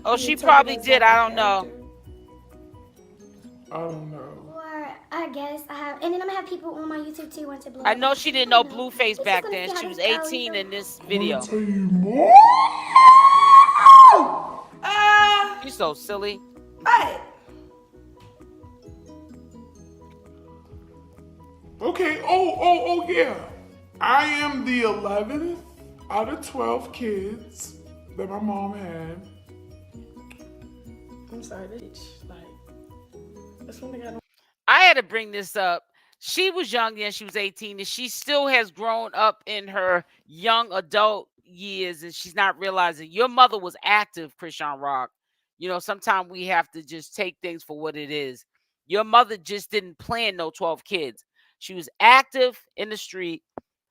Oh, she probably did. I don't know. I don't know. Or I guess I have, and then I'm gonna have people on my YouTube too want to blow I up. know she didn't know Blueface back then. She was 18 in this video. I'll tell you more. You're so silly. What? Okay. Oh, yeah. I am the 11th out of 12 kids that my mom had. I'm sorry, bitch. Like, that's one thing I don't. I had to bring this up. She was young and she was 18, and she still has grown up in her young adult years, and she's not realizing your mother was active, Chrisean Rock. You know, sometimes we have to just take things for what it is. Your mother just didn't plan no 12 kids. She was active in the street,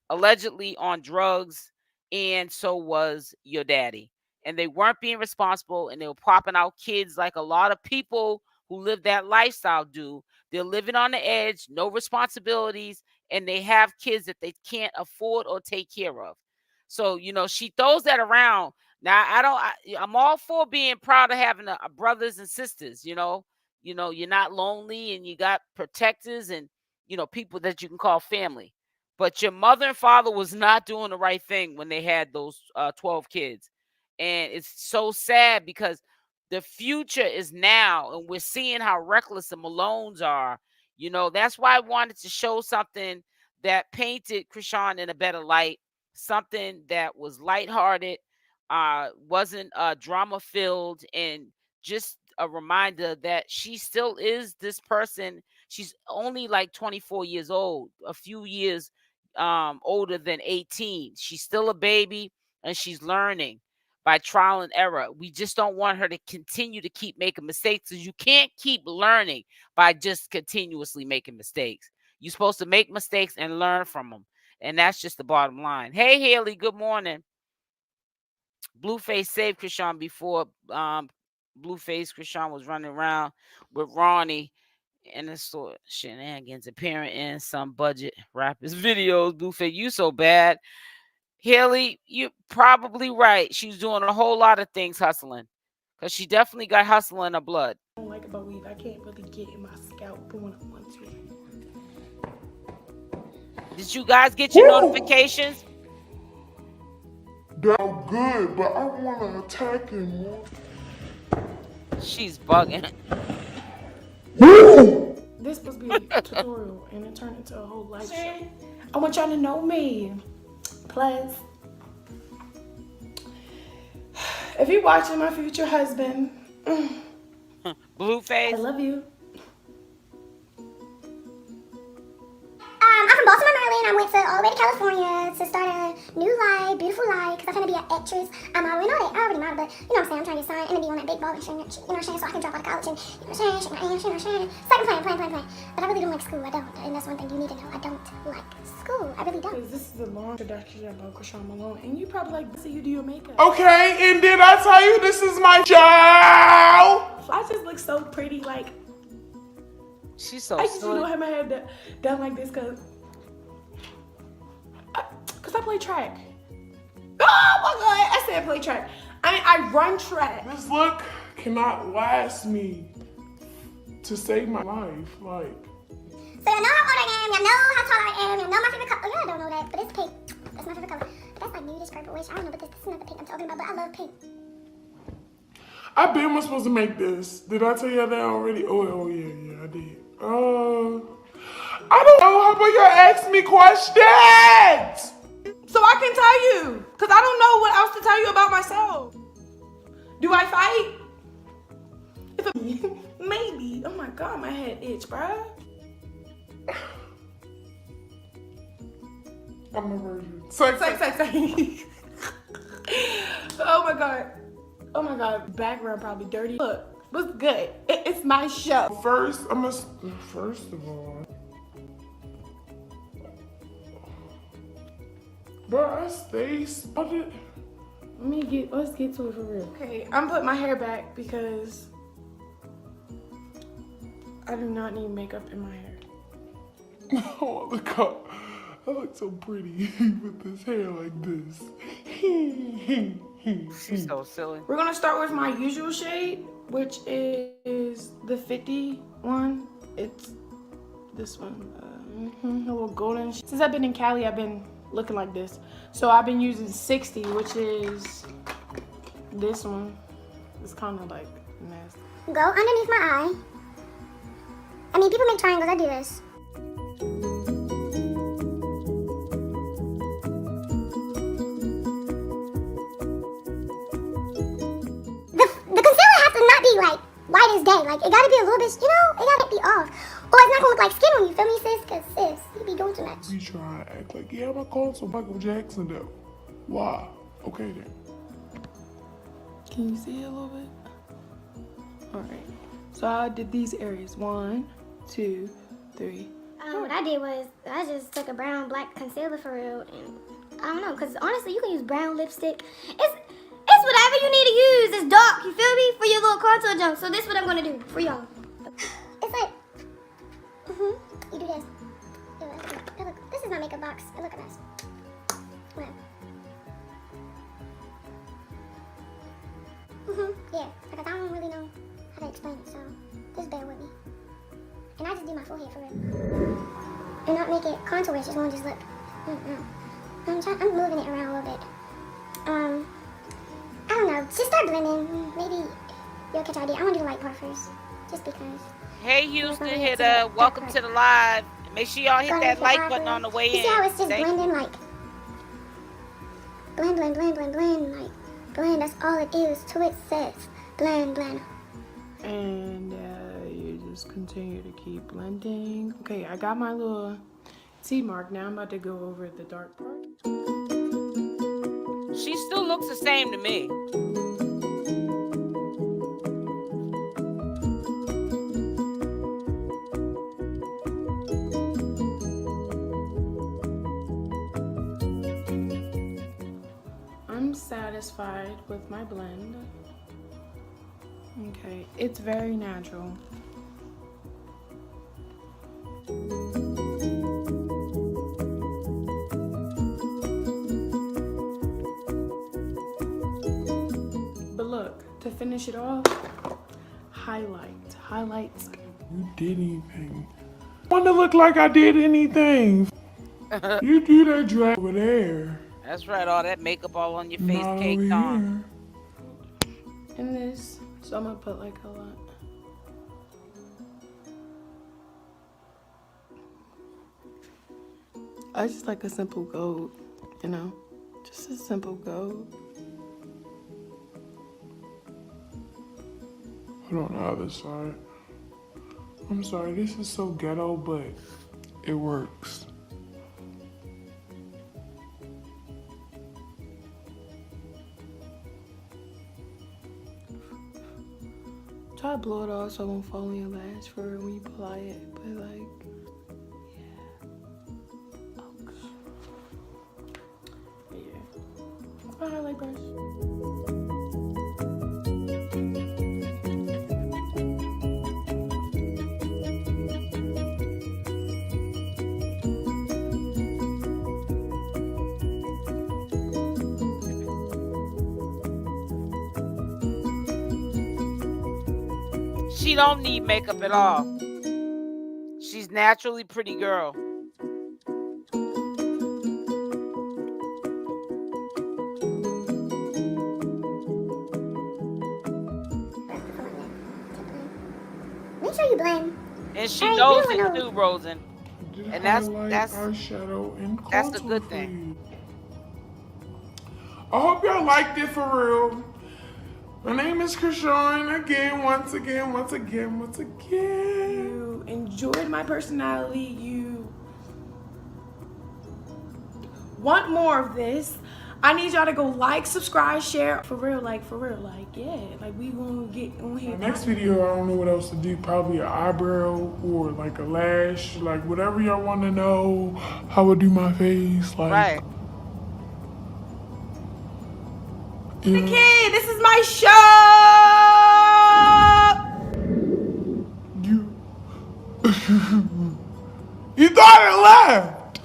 allegedly on drugs, and so was your daddy. And they weren't being responsible, and they were popping out kids like a lot of people who live that lifestyle do. They're living on the edge, no responsibilities, and they have kids that they can't afford or take care of. So, you know, she throws that around. Now, I'm all for being proud of having a brothers and sisters, you know. You know, you're not lonely and you got protectors and, you know, people that you can call family. But your mother and father was not doing the right thing when they had those 12 kids. And it's so sad because the future is now, and we're seeing how reckless the Malones are. You know, that's why I wanted to show something that painted Chrisean in a better light, something that was lighthearted, wasn't drama filled, and just a reminder that she still is this person. She's only like 24 years old, a few years older than 18. She's still a baby, and she's learning by trial and error. We just don't want her to continue to keep making mistakes, because you can't keep learning by just continuously making mistakes. You're supposed to make mistakes and learn from them. And that's just the bottom line. Hey, Haley, good morning. Blueface saved Chrisean before Blueface Chrisean was running around with Ronnie and the sort of shenanigans appearing in some budget rappers' videos. Blueface, you so bad. Haley, you're probably right. She's doing a whole lot of things hustling, because she definitely got hustle in her blood. I don't like about weave. I can't really get in my scalp when I want to. Did you guys get your notifications? They're good, but I want to attack him more. She's bugging. This supposed to be a tutorial, and it turned into a whole life show. I want y'all to know me. Plus, if you're watching my future husband, Blueface, I love you. I'm from Baltimore, Maryland. I went all the way to California to start a new life, beautiful life, because I'm going to be an actress. I already know that. I already model, but you know what I'm saying? I'm trying to get signed and be on that big ball and shit, you know what I'm saying? So I can drop out of college and, you know what I'm saying? Shake my ass, you know what I'm saying? So I can plan. But I really don't like school. I don't. And that's one thing you need to know. I don't like school. I really don't. This is a long introduction about Chrisean Malone, and you probably like to see you do your makeup. Okay, and did I tell you this is my show? I just look so pretty, like. she's so I just silly. have my hair done like this because I play track. Oh my god, I said play track. I run track. This look cannot last me to save my life. Like, So you know how old I am, you know how tall I am, you know my favorite color. Oh, yeah, I don't know that, but it's pink. That's my favorite color. But that's like nudish purplish. I don't know, but this is not the pink I'm talking about, but I love pink. I been was supposed to make this. Did I tell you that already? Oh yeah, I did. I don't know. How about you ask me questions? So I can tell you, because I don't know what else to tell you about myself. Do I fight? Maybe. Oh my god, my head itch, bruh. I'm a virgin. Sex. Oh my god. Background probably dirty. Look, what's good? It's my show. First of all, bro, I stay spotted. Let's get to it for real. Okay, I'm putting my hair back because I do not need makeup in my hair. Oh, I look so pretty with this hair like this. She's so silly. We're gonna start with my usual shade, which is the 50 one. It's this one, a little golden. Since I've been in Cali, I've been looking like this. So I've been using 60, which is this one. It's kind of like nasty. Go underneath my eye. I mean, people make triangles. I do this. The concealer has to not be like white as day. Like, it gotta be a little bit, you know, it gotta be off. Or it's not gonna look like skin on you, feel me, sis? Cause sis, you be doing too much. You trying to act like, yeah, I'm calling some Michael Jackson though. Why? Okay then. Can you see it a little bit? All right. So I did these areas. 1, 2, 3. What I did was I just took a brown black concealer for real, and I don't know, cause honestly you can use brown lipstick. It's whatever you need to use. It's dark, you feel me, for your little contour junk. So this is what I'm gonna do for y'all. It's like, you do this. This is my makeup box. It look a mess. Whatever. Yeah, because I don't really know how to explain it, so just bear with me. And I just do my forehead for real. And not make it contour, just want to just look. I'm moving it around a little bit. I don't know, just start blending. Maybe you'll catch idea. I want to do the light part first, just because. Hey Houston, welcome to the live. Make sure y'all hit that like button on the way in. You see how it's just blending, like blend, like blend. That's all it is. To it says blend. And you just continue to keep blending. Okay, I got my little T mark. Now I'm about to go over the dark part. She still looks the same to me. I'm satisfied with my blend. Okay, it's very natural. But look, to finish it off, highlights. You did anything. I want to look like I did anything. You do that drag over there. That's right, all that makeup all on your face Not caked over on. here. And this, so I'm gonna put like a lot. I just like a simple gold, you know? Just a simple gold. Put on the other side. I'm sorry, this is so ghetto, but it works. Try to blow it off so it won't fall on your lash for when you apply it, but like, yeah. Oh, yeah. That's my highlight brush. She don't need makeup at all. She's naturally pretty girl. Make sure you blend. And she Hey, knows you it know- too, Rosen. Just And that's- highlight, that's- eyeshadow and that's the contour good for thing. you. I hope y'all liked it for real. My name is Chrisean again, once again. You enjoyed my personality. You want more of this. I need y'all to go like, subscribe, share. For real, yeah. Like, we gonna get on here. Next video, I don't know what else to do. Probably an eyebrow or like a lash. Like, whatever y'all want to know how I do my face. Like, Right. you know. Okay, this is my show. You thought it left,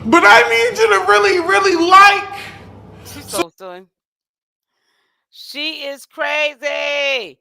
but I need you to really like. She's so silly. She is crazy.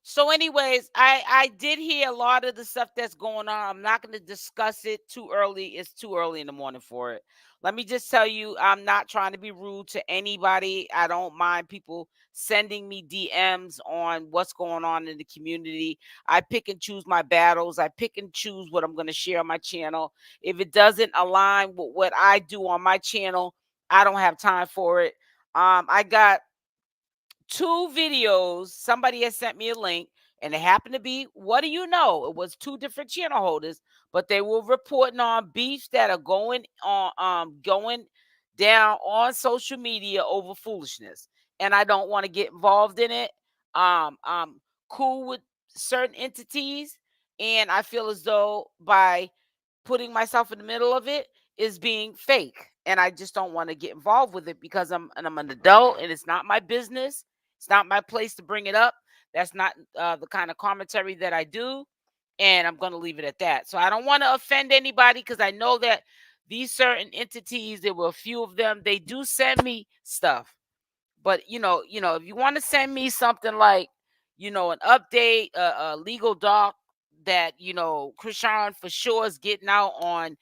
So, anyways, I did hear a lot of the stuff that's going on. I'm not going to discuss it too early. It's too early in the morning for it. Let me just tell you, I'm not trying to be rude to anybody. I don't mind people sending me DMs on what's going on in the community. I pick and choose my battles. I pick and choose what I'm going to share on my channel. If it doesn't align with what I do on my channel, I don't have time for it. I got two videos. Somebody has sent me a link, and it happened to be, what do you know? It was two different channel holders, but they were reporting on beefs that are going down on social media over foolishness. And I don't want to get involved in it. I'm cool with certain entities, and I feel as though by putting myself in the middle of it is being fake, and I just don't want to get involved with it because I'm an adult and it's not my business. It's not my place to bring it up. That's not the kind of commentary that I do, and I'm going to leave it at that. So I don't want to offend anybody because I know that these certain entities, there were a few of them, they do send me stuff. But if you want to send me something like, an update, a legal doc that Chrisean for sure is getting out on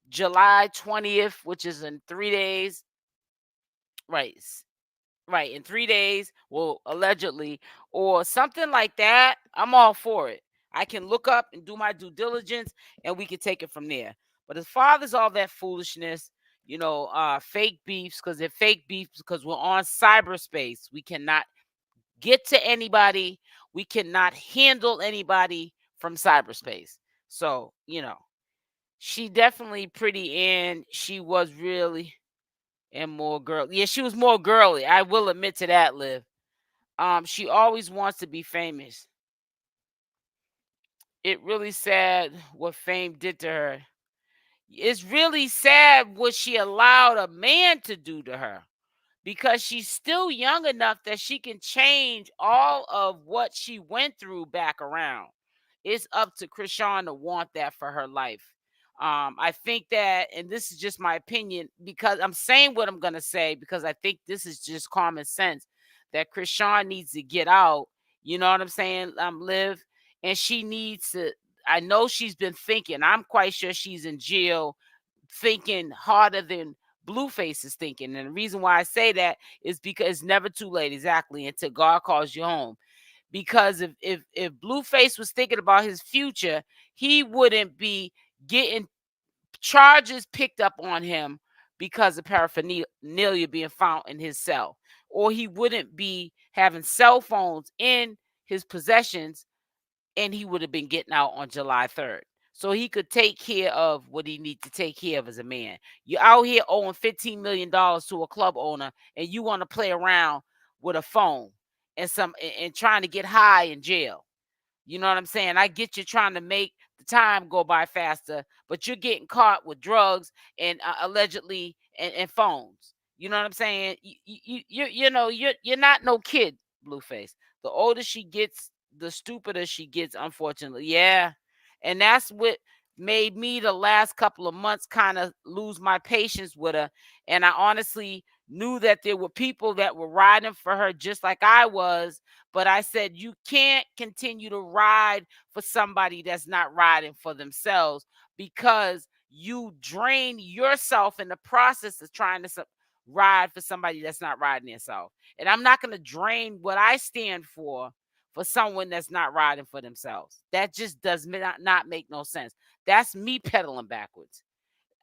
July 20th, which is in 3 days. Right. Right. In 3 days, well, allegedly, or something like that. I'm all for it. I can look up and do my due diligence and we can take it from there. But as far as all that foolishness, fake beefs, because they're fake beefs because we're on cyberspace. We cannot get to anybody. We cannot handle anybody from cyberspace. So, she definitely pretty, and she was really and more girl. Yeah, she was more girly. I will admit to that, Liv. She always wants to be famous. It really sad what fame did to her. It's really sad what she allowed a man to do to her, because she's still young enough that she can change all of what she went through back around. It's up to Chrisean to want that for her life. I think that, and this is just my opinion, because I'm saying what I'm gonna say, because I think this is just common sense, that Chrisean needs to get out. You know what I'm saying? Live, and she needs to. I know she's been thinking. I'm quite sure she's in jail, thinking harder than Blueface is thinking. And the reason why I say that is because it's never too late, exactly, until God calls you home. Because if Blueface was thinking about his future, he wouldn't be getting charges picked up on him because of paraphernalia being found in his cell, or he wouldn't be having cell phones in his possessions, and he would have been getting out on July 3rd. So he could take care of what he needs to take care of as a man. You're out here owing $15 million to a club owner, and you want to play around with a phone and trying to get high in jail. You know what I'm saying? I get you trying to make the time go by faster, but you're getting caught with drugs and allegedly and phones. You know what I'm saying? You're not no kid, Blueface. The older she gets, the stupider she gets, unfortunately. Yeah. And that's what made me the last couple of months kind of lose my patience with her. And I honestly knew that there were people that were riding for her just like I was. But I said, you can't continue to ride for somebody that's not riding for themselves, because you drain yourself in the process of trying to ride for somebody that's not riding themselves. And I'm not going to drain what I stand for someone that's not riding for themselves. That just does not make no sense. That's me pedaling backwards.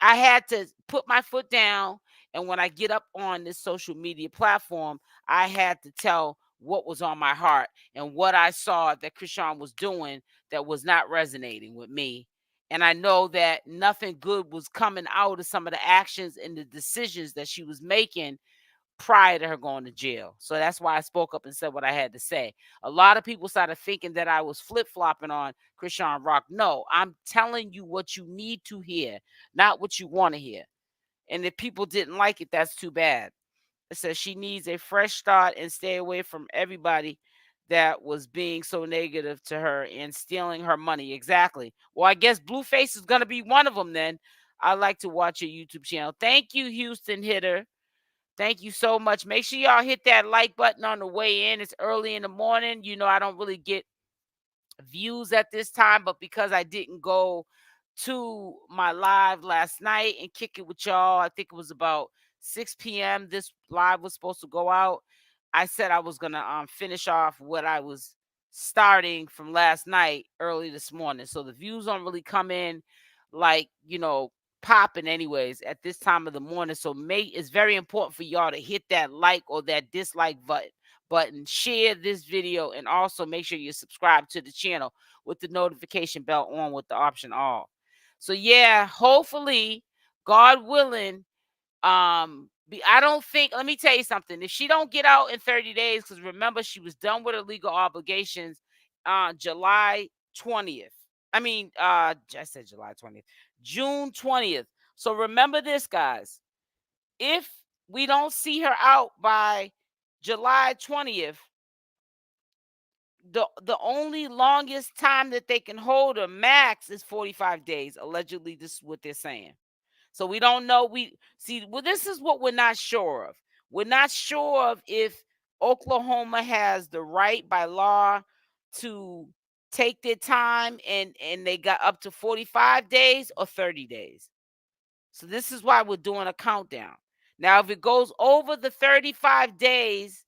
I had to put my foot down. And when I get up on this social media platform, I had to tell what was on my heart and what I saw that Chrisean was doing that was not resonating with me. And I know that nothing good was coming out of some of the actions and the decisions that she was making prior to her going to jail. So that's why I spoke up and said what I had to say. A lot of people started thinking that I was flip-flopping on Chrisean Rock. No, I'm telling you what you need to hear, not what you want to hear. And if people didn't like it, that's too bad. It says she needs a fresh start and stay away from everybody that was being so negative to her and stealing her money. Exactly. Well, I guess Blueface is going to be one of them then. I like to watch your YouTube channel. Thank you, Houston Hitter. Thank you so much. Make sure y'all hit that like button on the way in. It's early in the morning. I don't really get views at this time, but because I didn't go to my live last night and kick it with y'all, I think it was about 6 p.m. This live was supposed to go out. I said I was gonna finish off what I was starting from last night early this morning. So the views don't really come in like popping anyways at this time of the morning. So it's very important for y'all to hit that like or that dislike button, share this video, and also make sure you subscribe to the channel with the notification bell on with the option all. So yeah, hopefully, God willing, I don't think, let me tell you something. If she don't get out in 30 days, because remember she was done with her legal obligations July 20th. I said July 20th, June 20th. So remember this, guys. If we don't see her out by July 20th, the only longest time that they can hold her max is 45 days. Allegedly, this is what they're saying. So we don't know. We see, well, this is what we're not sure of. We're not sure of if Oklahoma has the right by law to take their time and they got up to 45 days or 30 days. So this is why we're doing a countdown. Now, if it goes over the 35 days,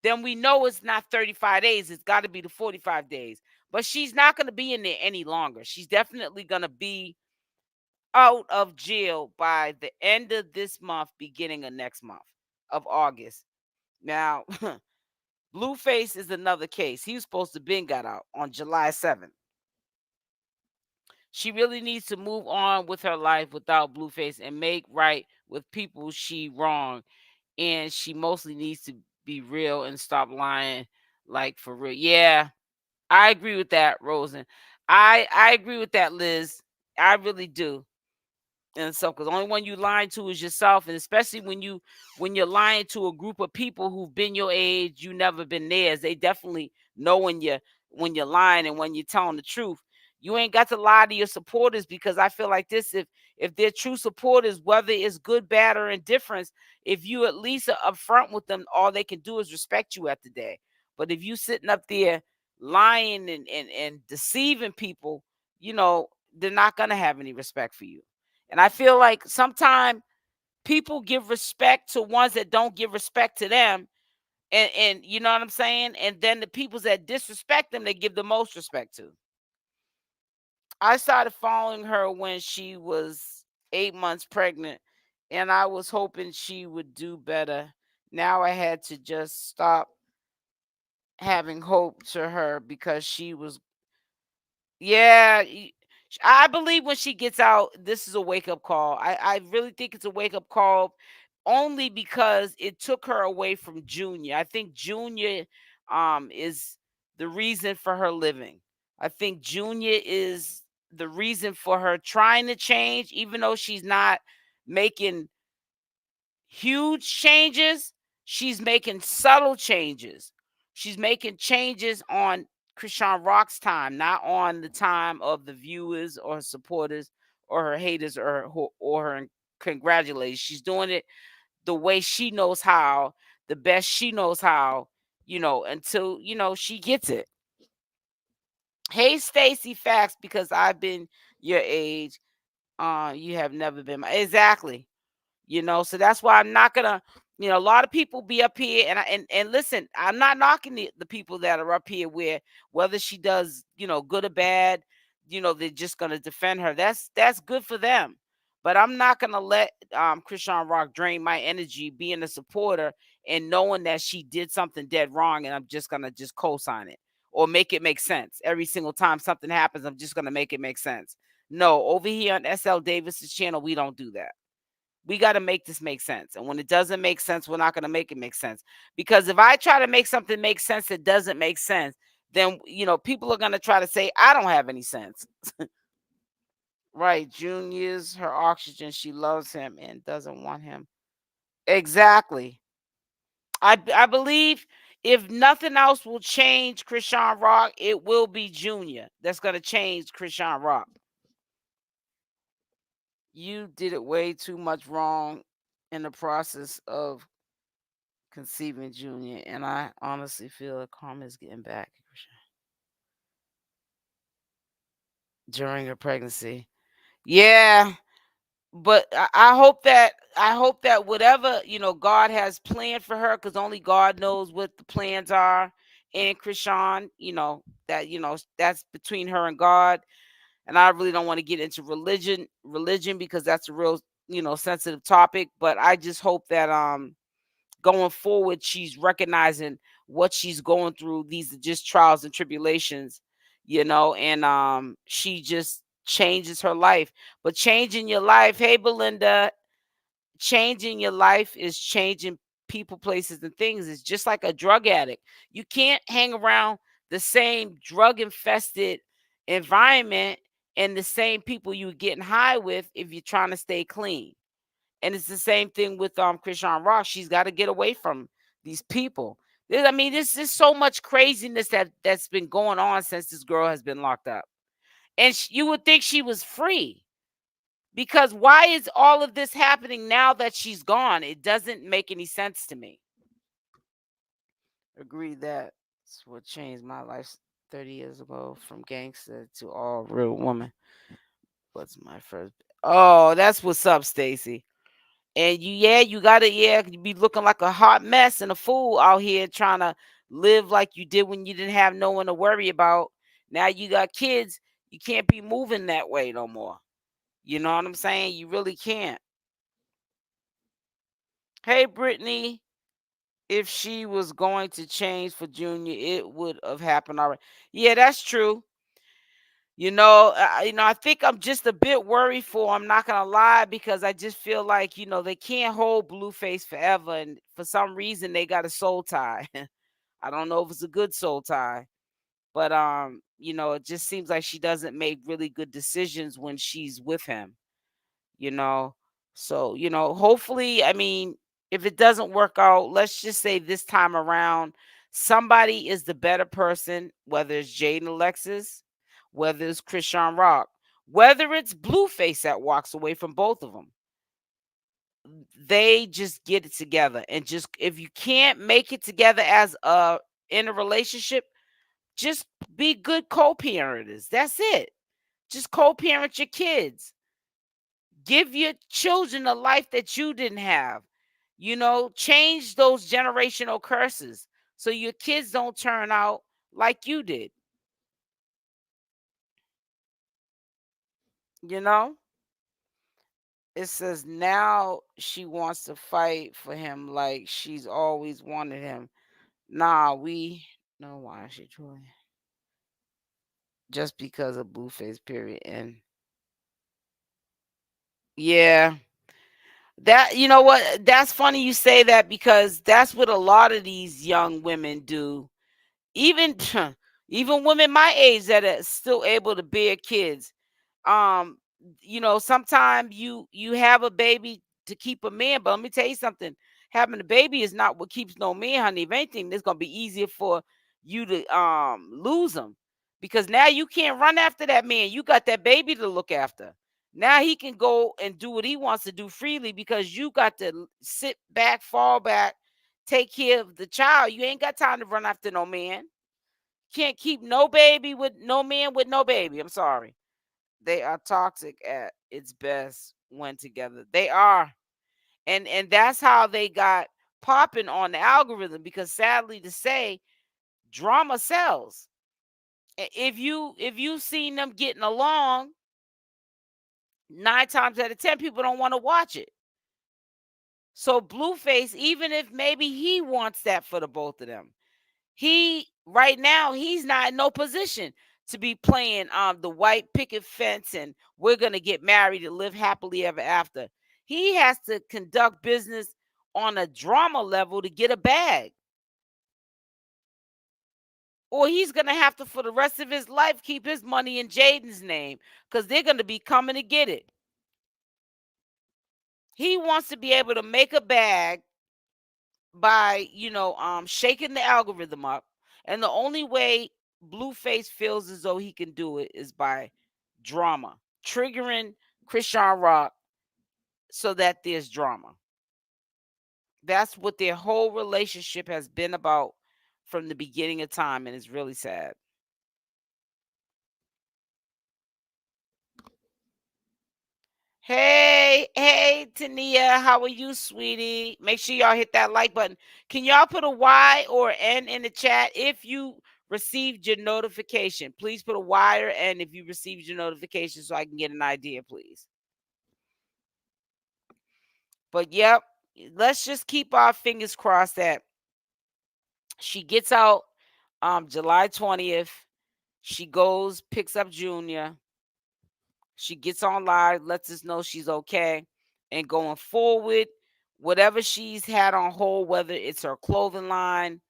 then we know it's not 35 days. It's got to be the 45 days. But she's not going to be in there any longer. She's definitely going to be out of jail by the end of this month, beginning of next month of August. Now, Blueface is another case. He was supposed to been got out on July 7th. She really needs to move on with her life without Blueface and make right with people she wronged. And she mostly needs to be real and stop lying, like for real. Yeah, I agree with that, Rosen. I agree with that, Liz. I really do. And so, because the only one you lying to is yourself, and especially when you're lying to a group of people who've been your age, you never been theirs. They definitely know when you're lying and when you're telling the truth. You ain't got to lie to your supporters, because I feel like this: if they're true supporters, whether it's good, bad, or indifference, if you at least are upfront with them, all they can do is respect you at the day. But if you sitting up there lying and deceiving people, they're not gonna have any respect for you. And I feel like sometimes people give respect to ones that don't give respect to them. And you know what I'm saying? And then the people that disrespect them, they give the most respect to. I started following her when she was 8 months pregnant, and I was hoping she would do better. Now I had to just stop having hope to her because she was, yeah. I believe when she gets out, this is a wake up call. I really think it's a wake up call, only because it took her away from Junior. I think Junior is the reason for her living. I think Junior is the reason for her trying to change, even though she's not making huge changes. She's making subtle changes. She's making changes on Chrisean Rock's time, not on the time of the viewers or her supporters or her haters or her congratulations. She's doing it the way she knows how, the best she knows how, until she gets it. Hey, Stacy Facts, because I've been your age. You have never been my exactly. So that's why I'm not gonna, a lot of people be up here, and listen, I'm not knocking the people that are up here where whether she does, good or bad, they're just gonna defend her. That's good for them. But I'm not gonna let Chrisean Rock drain my energy being a supporter and knowing that she did something dead wrong, and I'm just gonna just co-sign it or make it make sense. Every single time something happens, I'm just gonna make it make sense. No, over here on SL Davis's channel, we don't do that. We got to make this make sense. And when it doesn't make sense, we're not going to make it make sense. Because if I try to make something make sense that doesn't make sense, then, people are going to try to say, I don't have any sense. Right. Junior's her oxygen. She loves him and doesn't want him. Exactly. I believe if nothing else will change Chrisean Rock, it will be Junior that's going to change Chrisean Rock. You did it way too much wrong in the process of conceiving Junior, and I honestly feel that Karma is getting back during her pregnancy. Yeah, but I hope that whatever God has planned for her, because only God knows what the plans are. And Chrisean, that's between her and God. And I really don't want to get into religion because that's a real sensitive topic. But I just hope that going forward she's recognizing what she's going through. These are just trials and tribulations, and she just changes her life. But changing your life, hey Belinda, changing your life is changing people, places, and things. It's just like a drug addict. You can't hang around the same drug infested environment and the same people you were getting high with if you're trying to stay clean. And it's the same thing with Chrisean Rock. She's got to get away from these people. I mean, this is so much craziness that's been going on since this girl has been locked up. And you would think she was free, because why is all of this happening now that she's gone? It doesn't make any sense to me. Agree that's what changed my life 30 years ago, from gangster to all real woman. What's my first? Oh, that's what's up, Stacy. And you gotta, you be looking like a hot mess and a fool out here trying to live like you did when you didn't have no one to worry about. Now you got kids, you can't be moving that way no more. You know what I'm saying? You really can't. Hey, Brittany, if she was going to change for Junior, it would have happened already. Yeah, that's true. I think I'm just a bit worried for. I'm not gonna lie, because I just feel like they can't hold Blueface forever, and for some reason they got a soul tie. I don't know if it's a good soul tie, but it just seems like she doesn't make really good decisions when she's with him. you know. So, hopefully, I mean, if it doesn't work out, let's just say this time around, somebody is the better person, whether it's Jaidyn Alexis, whether it's Chrisean Rock, whether it's Blueface that walks away from both of them. They just get it together. And just, if you can't make it together as in a relationship, just be good co-parenters. That's it. Just co-parent your kids. Give your children a life that you didn't have. Change those generational curses so your kids don't turn out like you did. You know? It says now she wants to fight for him like she's always wanted him. Nah, we know why she truly. Just because of Blueface, period. And yeah, that, you know what? That's funny you say that, because that's what a lot of these young women do. Even even women my age that are still able to bear kids. um sometimes you have a baby to keep a man, but let me tell you something. Having a baby is not what keeps no man, honey. If anything, it's gonna be easier for you to lose him, because now you can't run after that man. You got that baby to look after. Now he can go and do what he wants to do freely, because you got to sit back, fall back, take care of the child. You ain't got time to run after no man. Can't keep no baby with no man with no baby. I'm sorry. They are toxic at its best when together. They are. And that's how they got popping on the algorithm, because sadly to say, drama sells. If you seen them getting along, 9 times out of 10 people don't want to watch it. So Blueface, even if maybe he wants that for the both of them, he right now he's not in no position to be playing the white picket fence and we're gonna get married and live happily ever after. He has to conduct business on a drama level to get a bag, or he's gonna have to, for the rest of his life, keep his money in Jaidyn's name, because they're gonna be coming to get it. He wants to be able to make a bag by shaking the algorithm up, and the only way Blueface feels as though he can do it is by drama, triggering Chrisean Rock so that there's drama. That's what their whole relationship has been about from the beginning of time, and it's really sad. Hey, Tania, how are you, sweetie? Make sure y'all hit that like button. Can y'all put a Y or N in the chat if you received your notification? Please put a Y or N if you received your notification so I can get an idea, please. But yep, let's just keep our fingers crossed that she gets out July 20th. She goes, picks up Junior. She gets on live, lets us know she's okay. And going forward, whatever she's had on hold, whether it's her clothing line,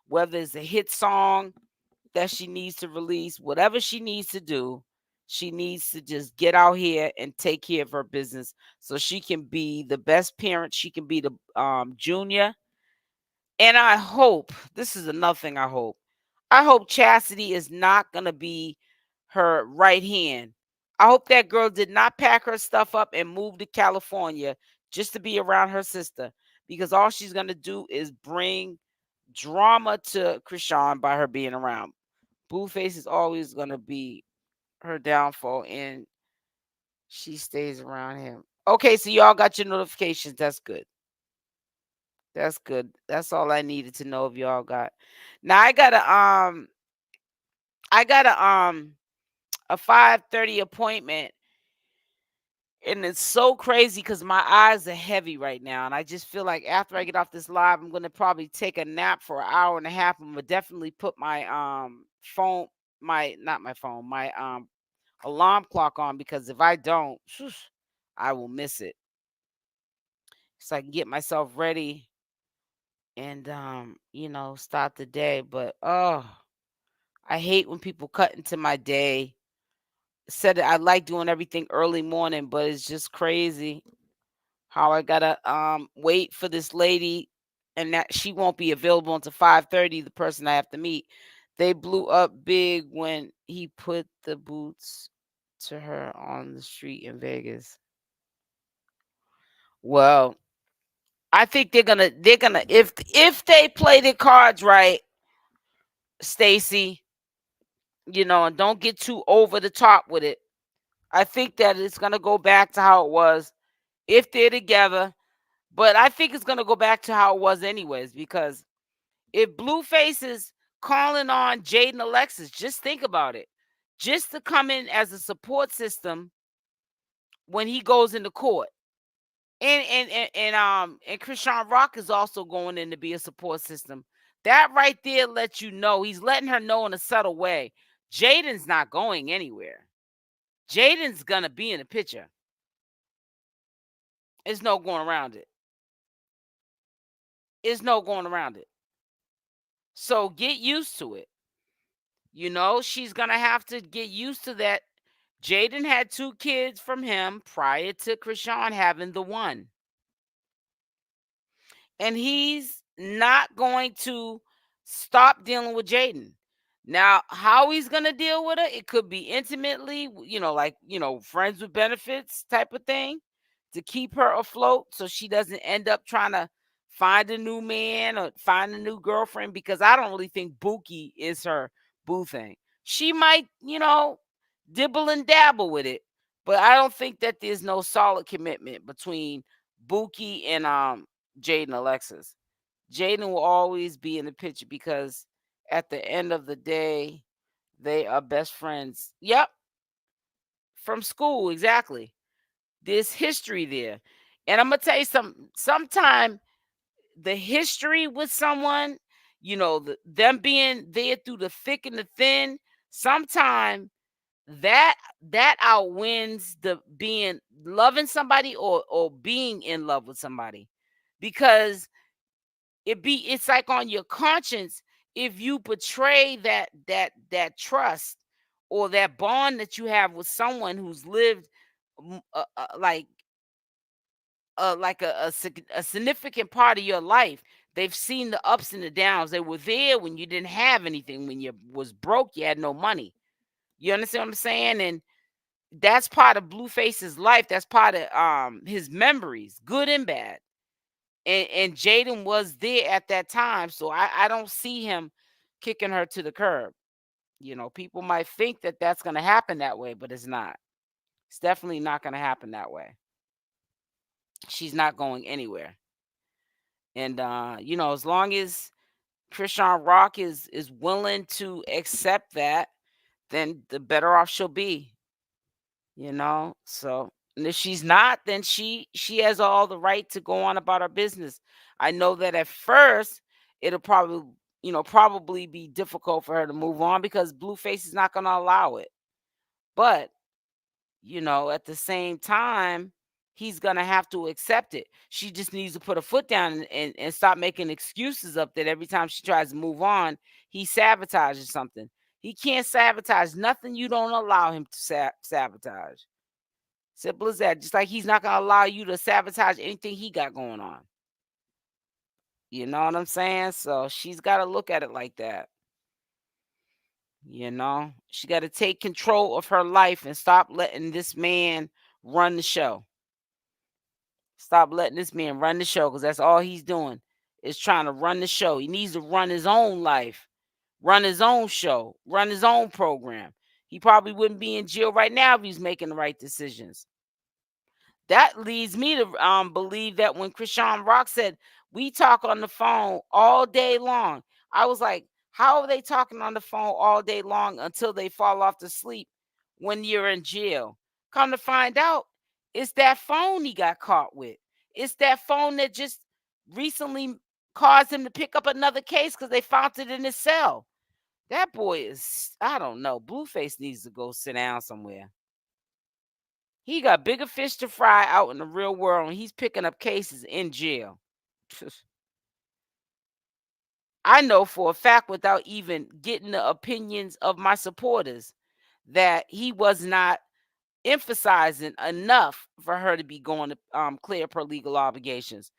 whether it's a hit song that she needs to release, whatever she needs to do, she needs to just get out here and take care of her business so she can be the best parent she can be to Junior. And I hope, this is another thing I hope Chastity is not going to be her right hand. I hope that girl did not pack her stuff up and move to California just to be around her sister, because all she's going to do is bring drama to Chrisean by her being around. Blueface is always going to be her downfall, and she stays around him. Okay, so y'all got your notifications. That's good. That's good. That's all I needed to know if y'all got. Now I got a 5:30 appointment, and it's so crazy because my eyes are heavy right now, and I just feel like after I get off this live, I'm gonna probably take a nap for an hour and a half. I'm gonna definitely put my phone, my not my phone, my alarm clock on, because if I don't, I will miss it. So I can get myself ready and start the day. But oh, I hate when people cut into my day. Said that I like doing everything early morning, but it's just crazy how I gotta wait for this lady, and that she won't be available until 5:30. The person I have to meet, they blew up big when he put the boots to her on the street in Vegas. Well, I think they're gonna if they play their cards right, Stacy, and don't get too over the top with it. I think that it's gonna go back to how it was if they're together. But I think it's gonna go back to how it was anyways, because if Blueface is calling on Jaidyn Alexis, just think about it. Just to come in as a support system when he goes into court. And Chrisean Rock is also going in to be a support system. That right there lets you know, he's letting her know in a subtle way, Jaidyn's not going anywhere. Jaidyn's gonna be in the picture. There's no going around it. There's no going around it. So get used to it. She's gonna have to get used to that. Jaidyn had 2 kids from him prior to Chrisean having the one. And he's not going to stop dealing with Jaidyn. Now, how he's gonna deal with her, it could be intimately, like, friends with benefits type of thing, to keep her afloat so she doesn't end up trying to find a new man or find a new girlfriend, because I don't really think Buki is her boo thing. She might, dibble and dabble with it, but I don't think that there's no solid commitment between Buki and Jaidyn Alexis. Jaidyn will always be in the picture because at the end of the day, they are best friends. Yep, from school, exactly. There's history there. And I'm gonna tell you something. Sometime the history with someone, them being there through the thick and the thin, sometime that outwins the being loving somebody or being in love with somebody, because it's like on your conscience if you betray that trust or that bond that you have with someone who's lived like a significant part of your life. They've seen the ups and the downs. They were there when you didn't have anything, when you was broke, you had no money. You understand what I'm saying? And that's part of Blueface's life. That's part of his memories, good and bad. And Jaidyn was there at that time, so I don't see him kicking her to the curb. People might think that that's going to happen that way, but it's not. It's definitely not going to happen that way. She's not going anywhere. And as long as Chrisean Rock is willing to accept that, then the better off she'll be. So, and if she's not, then she has all the right to go on about her business. I know that at first it'll probably be difficult for her to move on because Blueface is not going to allow it. But at the same time, he's gonna have to accept it. She just needs to put a foot down and stop making excuses up that every time she tries to move on, he sabotages something. He can't sabotage nothing you don't allow him to sabotage. Simple as that. Just like he's not gonna allow you to sabotage anything he got going on. You know what I'm saying? So she's got to look at it like that. She got to take control of her life and stop letting this man run the show. Stop letting this man run the show, because that's all he's doing is trying to run the show. He needs to run his own life, run his own show, run his own program. He probably wouldn't be in jail right now if he's making the right decisions. That leads me to believe that when Chrisean Rock said, we talk on the phone all day long, I was like, how are they talking on the phone all day long until they fall off to sleep when you're in jail? Come to find out, it's that phone he got caught with. It's that phone that just recently caused him to pick up another case because they found it in his cell. That boy is, I don't know, Blueface needs to go sit down somewhere. He got bigger fish to fry out in the real world, and he's picking up cases in jail. I know for a fact, without even getting the opinions of my supporters, that he was not emphasizing enough for her to be going to clear up her legal obligations.